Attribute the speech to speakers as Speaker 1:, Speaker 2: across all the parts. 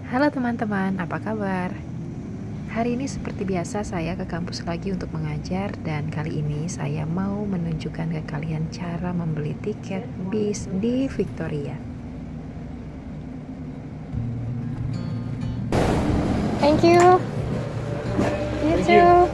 Speaker 1: Halo teman-teman, apa kabar? Hari ini seperti biasa saya ke kampus lagi untuk mengajar dan kali ini saya mau menunjukkan ke kalian cara membeli tiket bis di Victoria. Thank you. You too.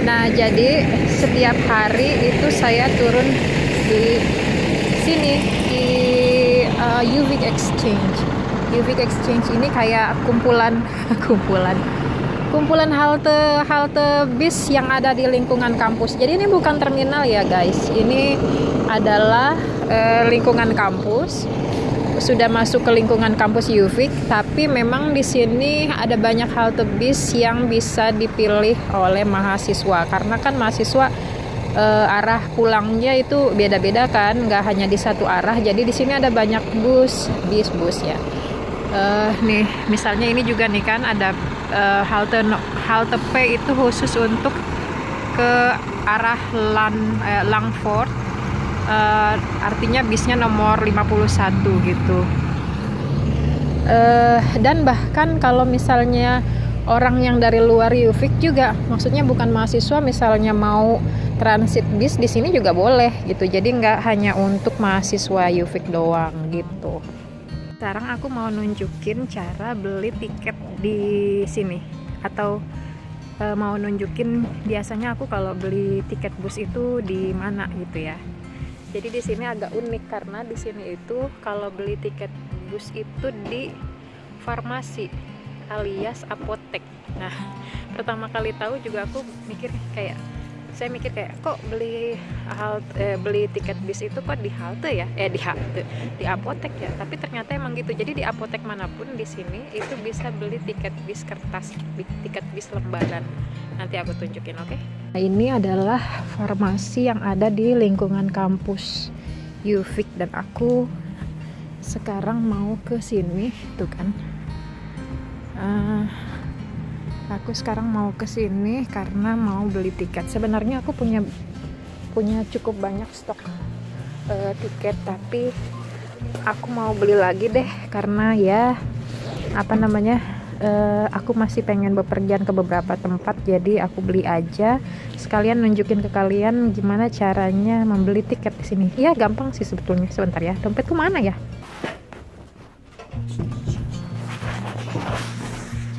Speaker 1: Nah, jadi setiap hari itu saya turun di sini di UVic Exchange. UVic Exchange ini kayak kumpulan halte bis yang ada di lingkungan kampus. Jadi ini bukan terminal ya guys. Ini adalah lingkungan kampus. Sudah masuk ke lingkungan kampus UVic, tapi memang di sini ada banyak halte bis yang bisa dipilih oleh mahasiswa karena kan mahasiswa arah pulangnya itu beda-beda kan, nggak hanya di satu arah. Jadi di sini ada banyak bis ya. Nih misalnya ini juga nih kan ada halte P itu khusus untuk ke arah Langford. Artinya bisnya nomor 51 gitu. Dan bahkan kalau misalnya orang yang dari luar UVic juga, maksudnya bukan mahasiswa, misalnya mau transit bis di sini juga boleh gitu. Jadi nggak hanya untuk mahasiswa UVic doang gitu. Sekarang aku mau nunjukin cara beli tiket di sini, atau mau nunjukin biasanya aku kalau beli tiket bus itu di mana gitu ya. Jadi di sini agak unik karena di sini itu kalau beli tiket bus itu di farmasi alias apotek. Nah, pertama kali tahu juga aku saya mikir kayak kok beli tiket bis itu kok di halte ya? Di apotek ya. Tapi ternyata emang gitu. Jadi di apotek manapun di sini itu bisa beli tiket bis kertas, tiket bis lembaran. Nanti aku tunjukin, oke? Nah, ini adalah farmasi yang ada di lingkungan kampus UVic dan aku sekarang mau ke sini, tuh kan. Aku sekarang mau ke sini karena mau beli tiket. Sebenarnya aku punya cukup banyak stok tiket, tapi aku mau beli lagi deh karena ya aku masih pengen bepergian ke beberapa tempat, jadi aku beli aja sekalian nunjukin ke kalian gimana caranya membeli tiket di sini. Ya gampang sih sebetulnya. Sebentar ya, dompetku mana ya?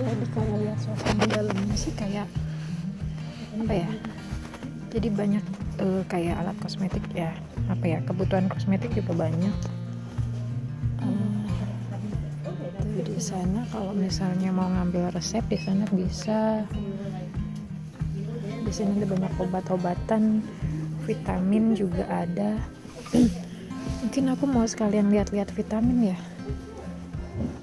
Speaker 1: Jadi kalau lihat suasana dalamnya sih kayak apa ya? Jadi banyak kayak alat kosmetik ya, kebutuhan kosmetik juga banyak. Di sana kalau misalnya mau ngambil resep di sana bisa. Di sini ada banyak obat-obatan, vitamin juga ada. Mungkin aku mau sekalian lihat-lihat vitamin ya.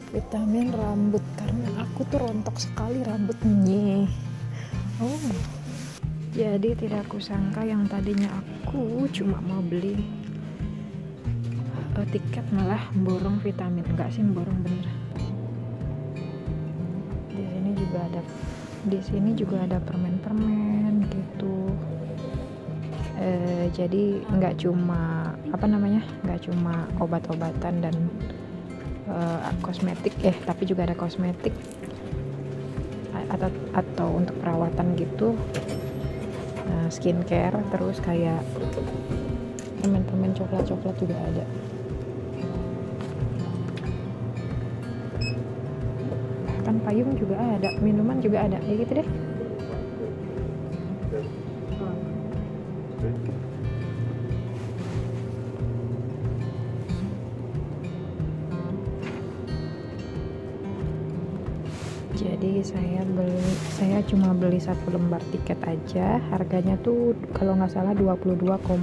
Speaker 1: Vitamin rambut karena aku tuh rontok sekali rambutnya. Oh. Jadi tidak kusangka yang tadinya aku cuma mau beli tiket malah borong vitamin. Enggak sih, borong bener. Di sini juga ada permen-permen gitu. Jadi nggak cuma obat-obatan dan kosmetik tapi juga ada kosmetik atau untuk perawatan gitu, skincare, terus kayak permen-permen coklat juga ada. Kan payung juga ada, minuman juga ada, ya gitu deh. Jadi saya cuma beli satu lembar tiket aja. Harganya tuh kalau nggak salah $22,25.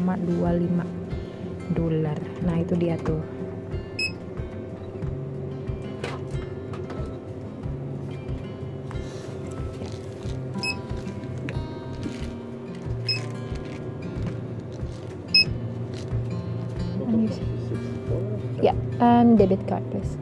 Speaker 1: Nah itu dia tuh. Ya, and debit card please.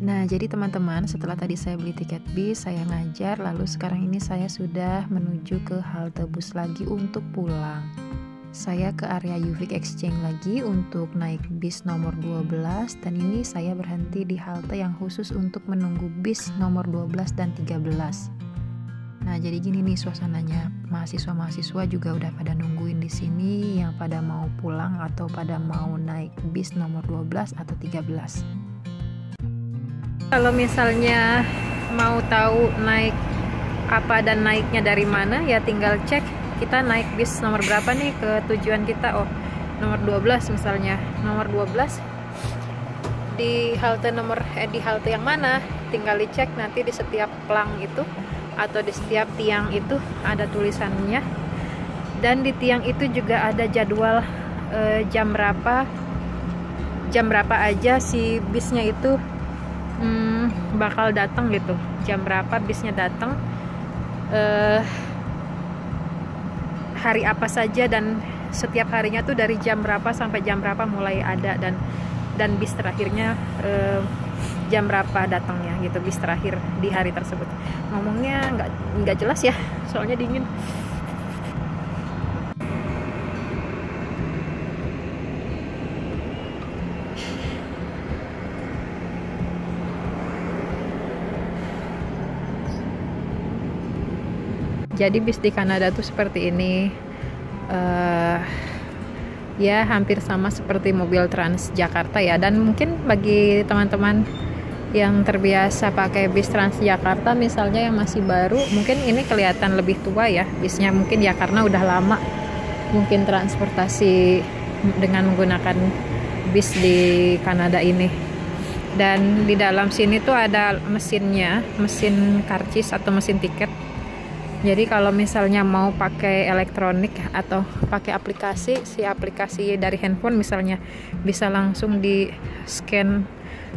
Speaker 1: Nah, jadi teman-teman, setelah tadi saya beli tiket bis, saya ngajar, lalu sekarang ini saya sudah menuju ke halte bus lagi untuk pulang. Saya ke area UVic Exchange lagi untuk naik bis nomor 12, dan ini saya berhenti di halte yang khusus untuk menunggu bis nomor 12 dan 13. Nah, jadi gini nih suasananya. Mahasiswa-mahasiswa juga udah pada nungguin di sini yang pada mau pulang atau pada mau naik bis nomor 12 atau 13. Kalau misalnya mau tahu naik apa dan naiknya dari mana, ya tinggal cek kita naik bis nomor berapa nih ke tujuan kita. Oh, nomor 12 misalnya. Nomor 12 di halte di halte yang mana? Tinggal dicek nanti di setiap pelang itu atau di setiap tiang itu ada tulisannya. Dan di tiang itu juga ada jadwal jam berapa aja si bisnya itu bakal datang gitu, jam berapa bisnya datang, hari apa saja, dan setiap harinya tuh dari jam berapa sampai jam berapa mulai ada, dan bis terakhirnya jam berapa datangnya gitu, bis terakhir di hari tersebut. Ngomongnya nggak jelas ya, soalnya dingin. Jadi bis di Kanada tuh seperti ini, ya hampir sama seperti mobil Transjakarta ya. Dan mungkin bagi teman-teman yang terbiasa pakai bis Transjakarta misalnya yang masih baru, mungkin ini kelihatan lebih tua ya bisnya, mungkin ya karena udah lama mungkin transportasi dengan menggunakan bis di Kanada ini. Dan di dalam sini tuh ada mesinnya, mesin karcis atau mesin tiket. Jadi kalau misalnya mau pakai elektronik atau pakai aplikasi, si aplikasi dari handphone misalnya bisa langsung di scan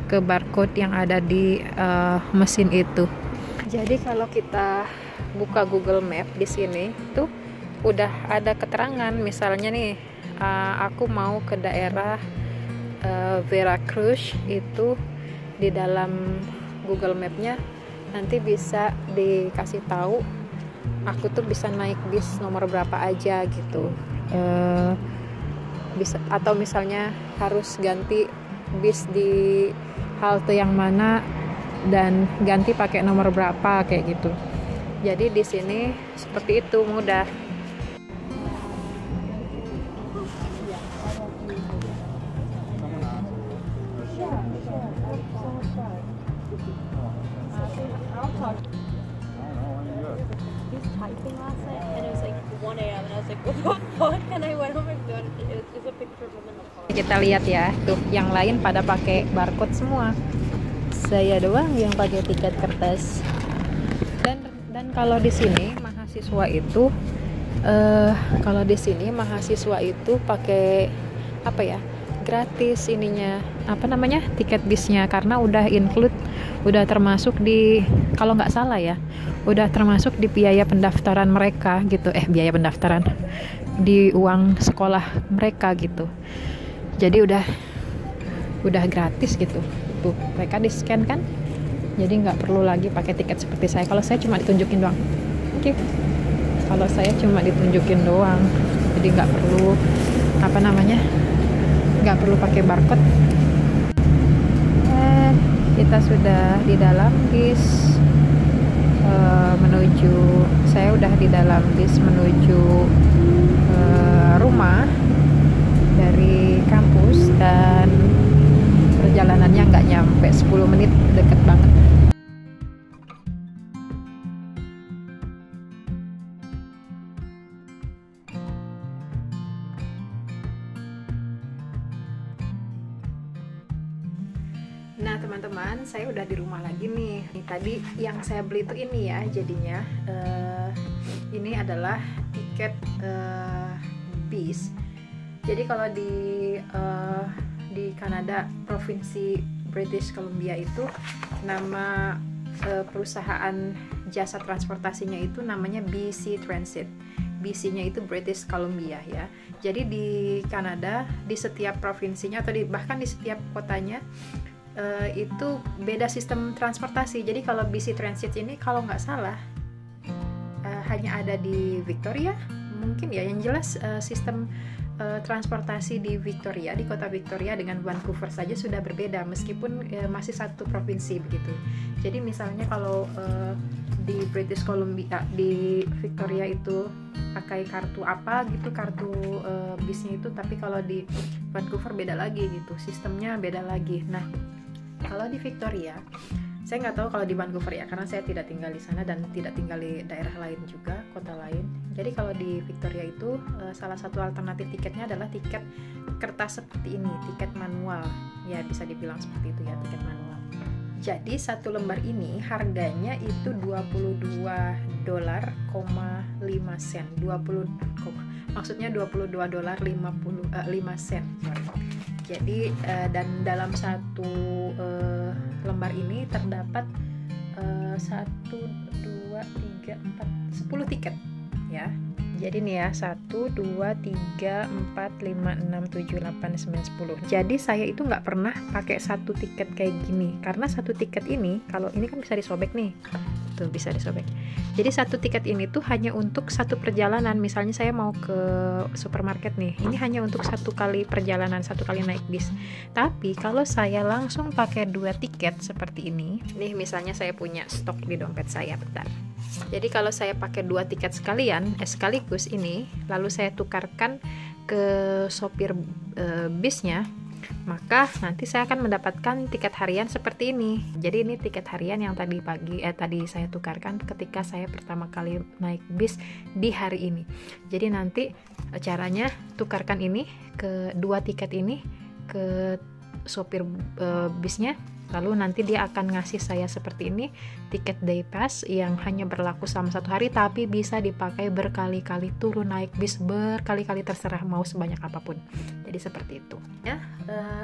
Speaker 1: ke barcode yang ada di mesin itu. Jadi kalau kita buka Google Map di sini tuh udah ada keterangan, misalnya nih aku mau ke daerah Veracruz, itu di dalam Google Map-nya nanti bisa dikasih tahu aku tuh bisa naik bis nomor berapa aja gitu, bisa, atau misalnya harus ganti bis di halte yang mana dan ganti pakai nomor berapa kayak gitu. Jadi di sini seperti itu, mudah.
Speaker 2: Typing last night and it was like 1 a.m. and I was like, what the fuck? And I went home and got it. It was a picture of him in the car.
Speaker 1: Kita lihat ya, tuh yang lain pada pakai barcode semua. Saya doang yang pakai tiket kertas. Dan kalau di sini mahasiswa itu pakai apa ya? Gratis ininya, apa namanya, tiket bisnya, karena udah include, udah termasuk di, kalau nggak salah ya, udah termasuk di biaya pendaftaran mereka gitu, biaya pendaftaran di uang sekolah mereka gitu. Jadi udah gratis gitu. Tuh mereka di scan kan, jadi nggak perlu lagi pakai tiket seperti saya. Kalau saya cuma ditunjukin doang. Oke. Kalau saya cuma ditunjukin doang, jadi nggak perlu nggak perlu pakai barcode. Kita sudah di dalam bis, saya udah di dalam bis menuju rumah dari kampus, dan perjalanannya nggak nyampe 10 menit, deket banget. Nah teman-teman, saya udah di rumah lagi nih. Tadi yang saya beli itu ini ya, jadinya ini adalah tiket bis. Jadi kalau di Kanada, provinsi British Columbia itu, nama perusahaan jasa transportasinya itu namanya BC Transit. BC-nya itu British Columbia ya. Jadi di Kanada, di setiap provinsinya atau bahkan di setiap kotanya itu beda sistem transportasi. Jadi kalau BC Transit ini kalau nggak salah hanya ada di Victoria, mungkin ya, yang jelas sistem transportasi di Victoria, di kota Victoria dengan Vancouver saja sudah berbeda, meskipun masih satu provinsi begitu. Jadi misalnya kalau di British Columbia, di Victoria itu pakai kartu apa gitu, kartu bisnya itu, tapi kalau di Vancouver beda lagi gitu, sistemnya beda lagi. Nah, kalau di Victoria, saya nggak tahu kalau di Vancouver ya, karena saya tidak tinggal di sana dan tidak tinggal di daerah lain juga, kota lain. Jadi kalau di Victoria itu salah satu alternatif tiketnya adalah tiket kertas seperti ini, tiket manual. Ya bisa dibilang seperti itu ya, tiket manual. Jadi satu lembar ini harganya itu $22.5. Maksudnya $22.5. Jadi dan dalam satu lembar ini terdapat 1, 2, 3, 4, 10 tiket ya. Jadi nih ya, 1, 2, 3, 4, 5, 6, 7, 8, 9, 10. Jadi saya itu nggak pernah pakai satu tiket kayak gini, karena satu tiket ini, kalau ini kan bisa disobek nih, tuh bisa disobek. Jadi satu tiket ini tuh hanya untuk satu perjalanan. Misalnya saya mau ke supermarket nih, ini hanya untuk satu kali perjalanan, satu kali naik bis. Tapi kalau saya langsung pakai 2 tiket seperti ini, nih misalnya saya punya stok di dompet saya, bentar. Jadi kalau saya pakai 2 tiket sekaligus ini, lalu saya tukarkan ke sopir bisnya, maka nanti saya akan mendapatkan tiket harian seperti ini. Jadi ini tiket harian yang tadi saya tukarkan ketika saya pertama kali naik bis di hari ini. Jadi nanti caranya tukarkan ini ke 2 tiket ini ke sopir bisnya. Lalu nanti dia akan ngasih saya seperti ini, tiket day pass yang hanya berlaku selama 1 hari, tapi bisa dipakai berkali-kali, turun naik bis berkali-kali, terserah mau sebanyak apapun. Jadi seperti itu ya.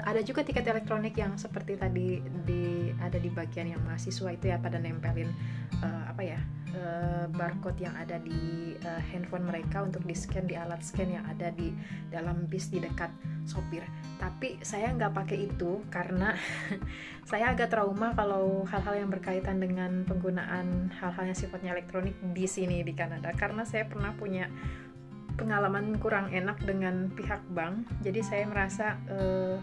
Speaker 1: Ada juga tiket elektronik yang seperti tadi ada di bagian yang mahasiswa itu ya, pada nempelin barcode yang ada di handphone mereka untuk di scan di alat scan yang ada di dalam bis di dekat sopir. Tapi saya nggak pakai itu karena saya agak trauma kalau hal-hal yang berkaitan dengan penggunaan hal-hal yang sifatnya elektronik di sini di Kanada, karena saya pernah punya pengalaman kurang enak dengan pihak bank. Jadi saya merasa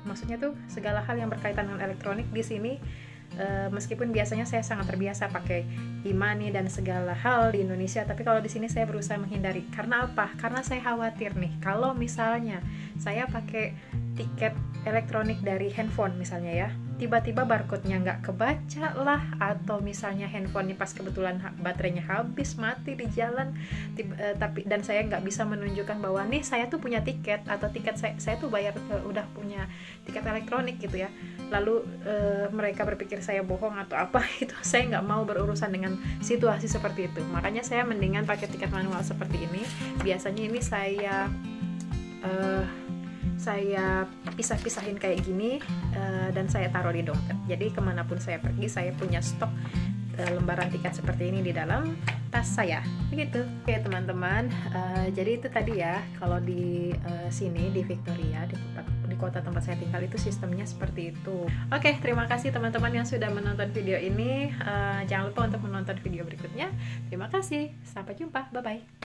Speaker 1: maksudnya tuh segala hal yang berkaitan dengan elektronik di sini, meskipun biasanya saya sangat terbiasa pakai e-money dan segala hal di Indonesia, tapi kalau di sini saya berusaha menghindari. Karena apa? Karena saya khawatir nih, kalau misalnya saya pakai tiket elektronik dari handphone misalnya ya, tiba-tiba barcode-nya nggak kebaca lah, atau misalnya handphone-nya pas kebetulan baterainya habis, mati di jalan, dan saya nggak bisa menunjukkan bahwa nih saya tuh punya tiket, atau tiket saya tuh bayar, udah punya tiket elektronik gitu ya, lalu mereka berpikir saya bohong atau apa itu, saya nggak mau berurusan dengan situasi seperti itu. Makanya saya mendingan pakai tiket manual seperti ini. Biasanya ini saya pisah-pisahin kayak gini, dan saya taruh di dompet. Jadi kemanapun saya pergi, saya punya stok lembaran tiket seperti ini di dalam tas saya. Begitu. Oke teman-teman, jadi itu tadi ya, kalau di sini di Victoria, di kota tempat saya tinggal itu sistemnya seperti itu. Oke, terima kasih teman-teman yang sudah menonton video ini. Jangan lupa untuk menonton video berikutnya. Terima kasih. Sampai jumpa. Bye-bye.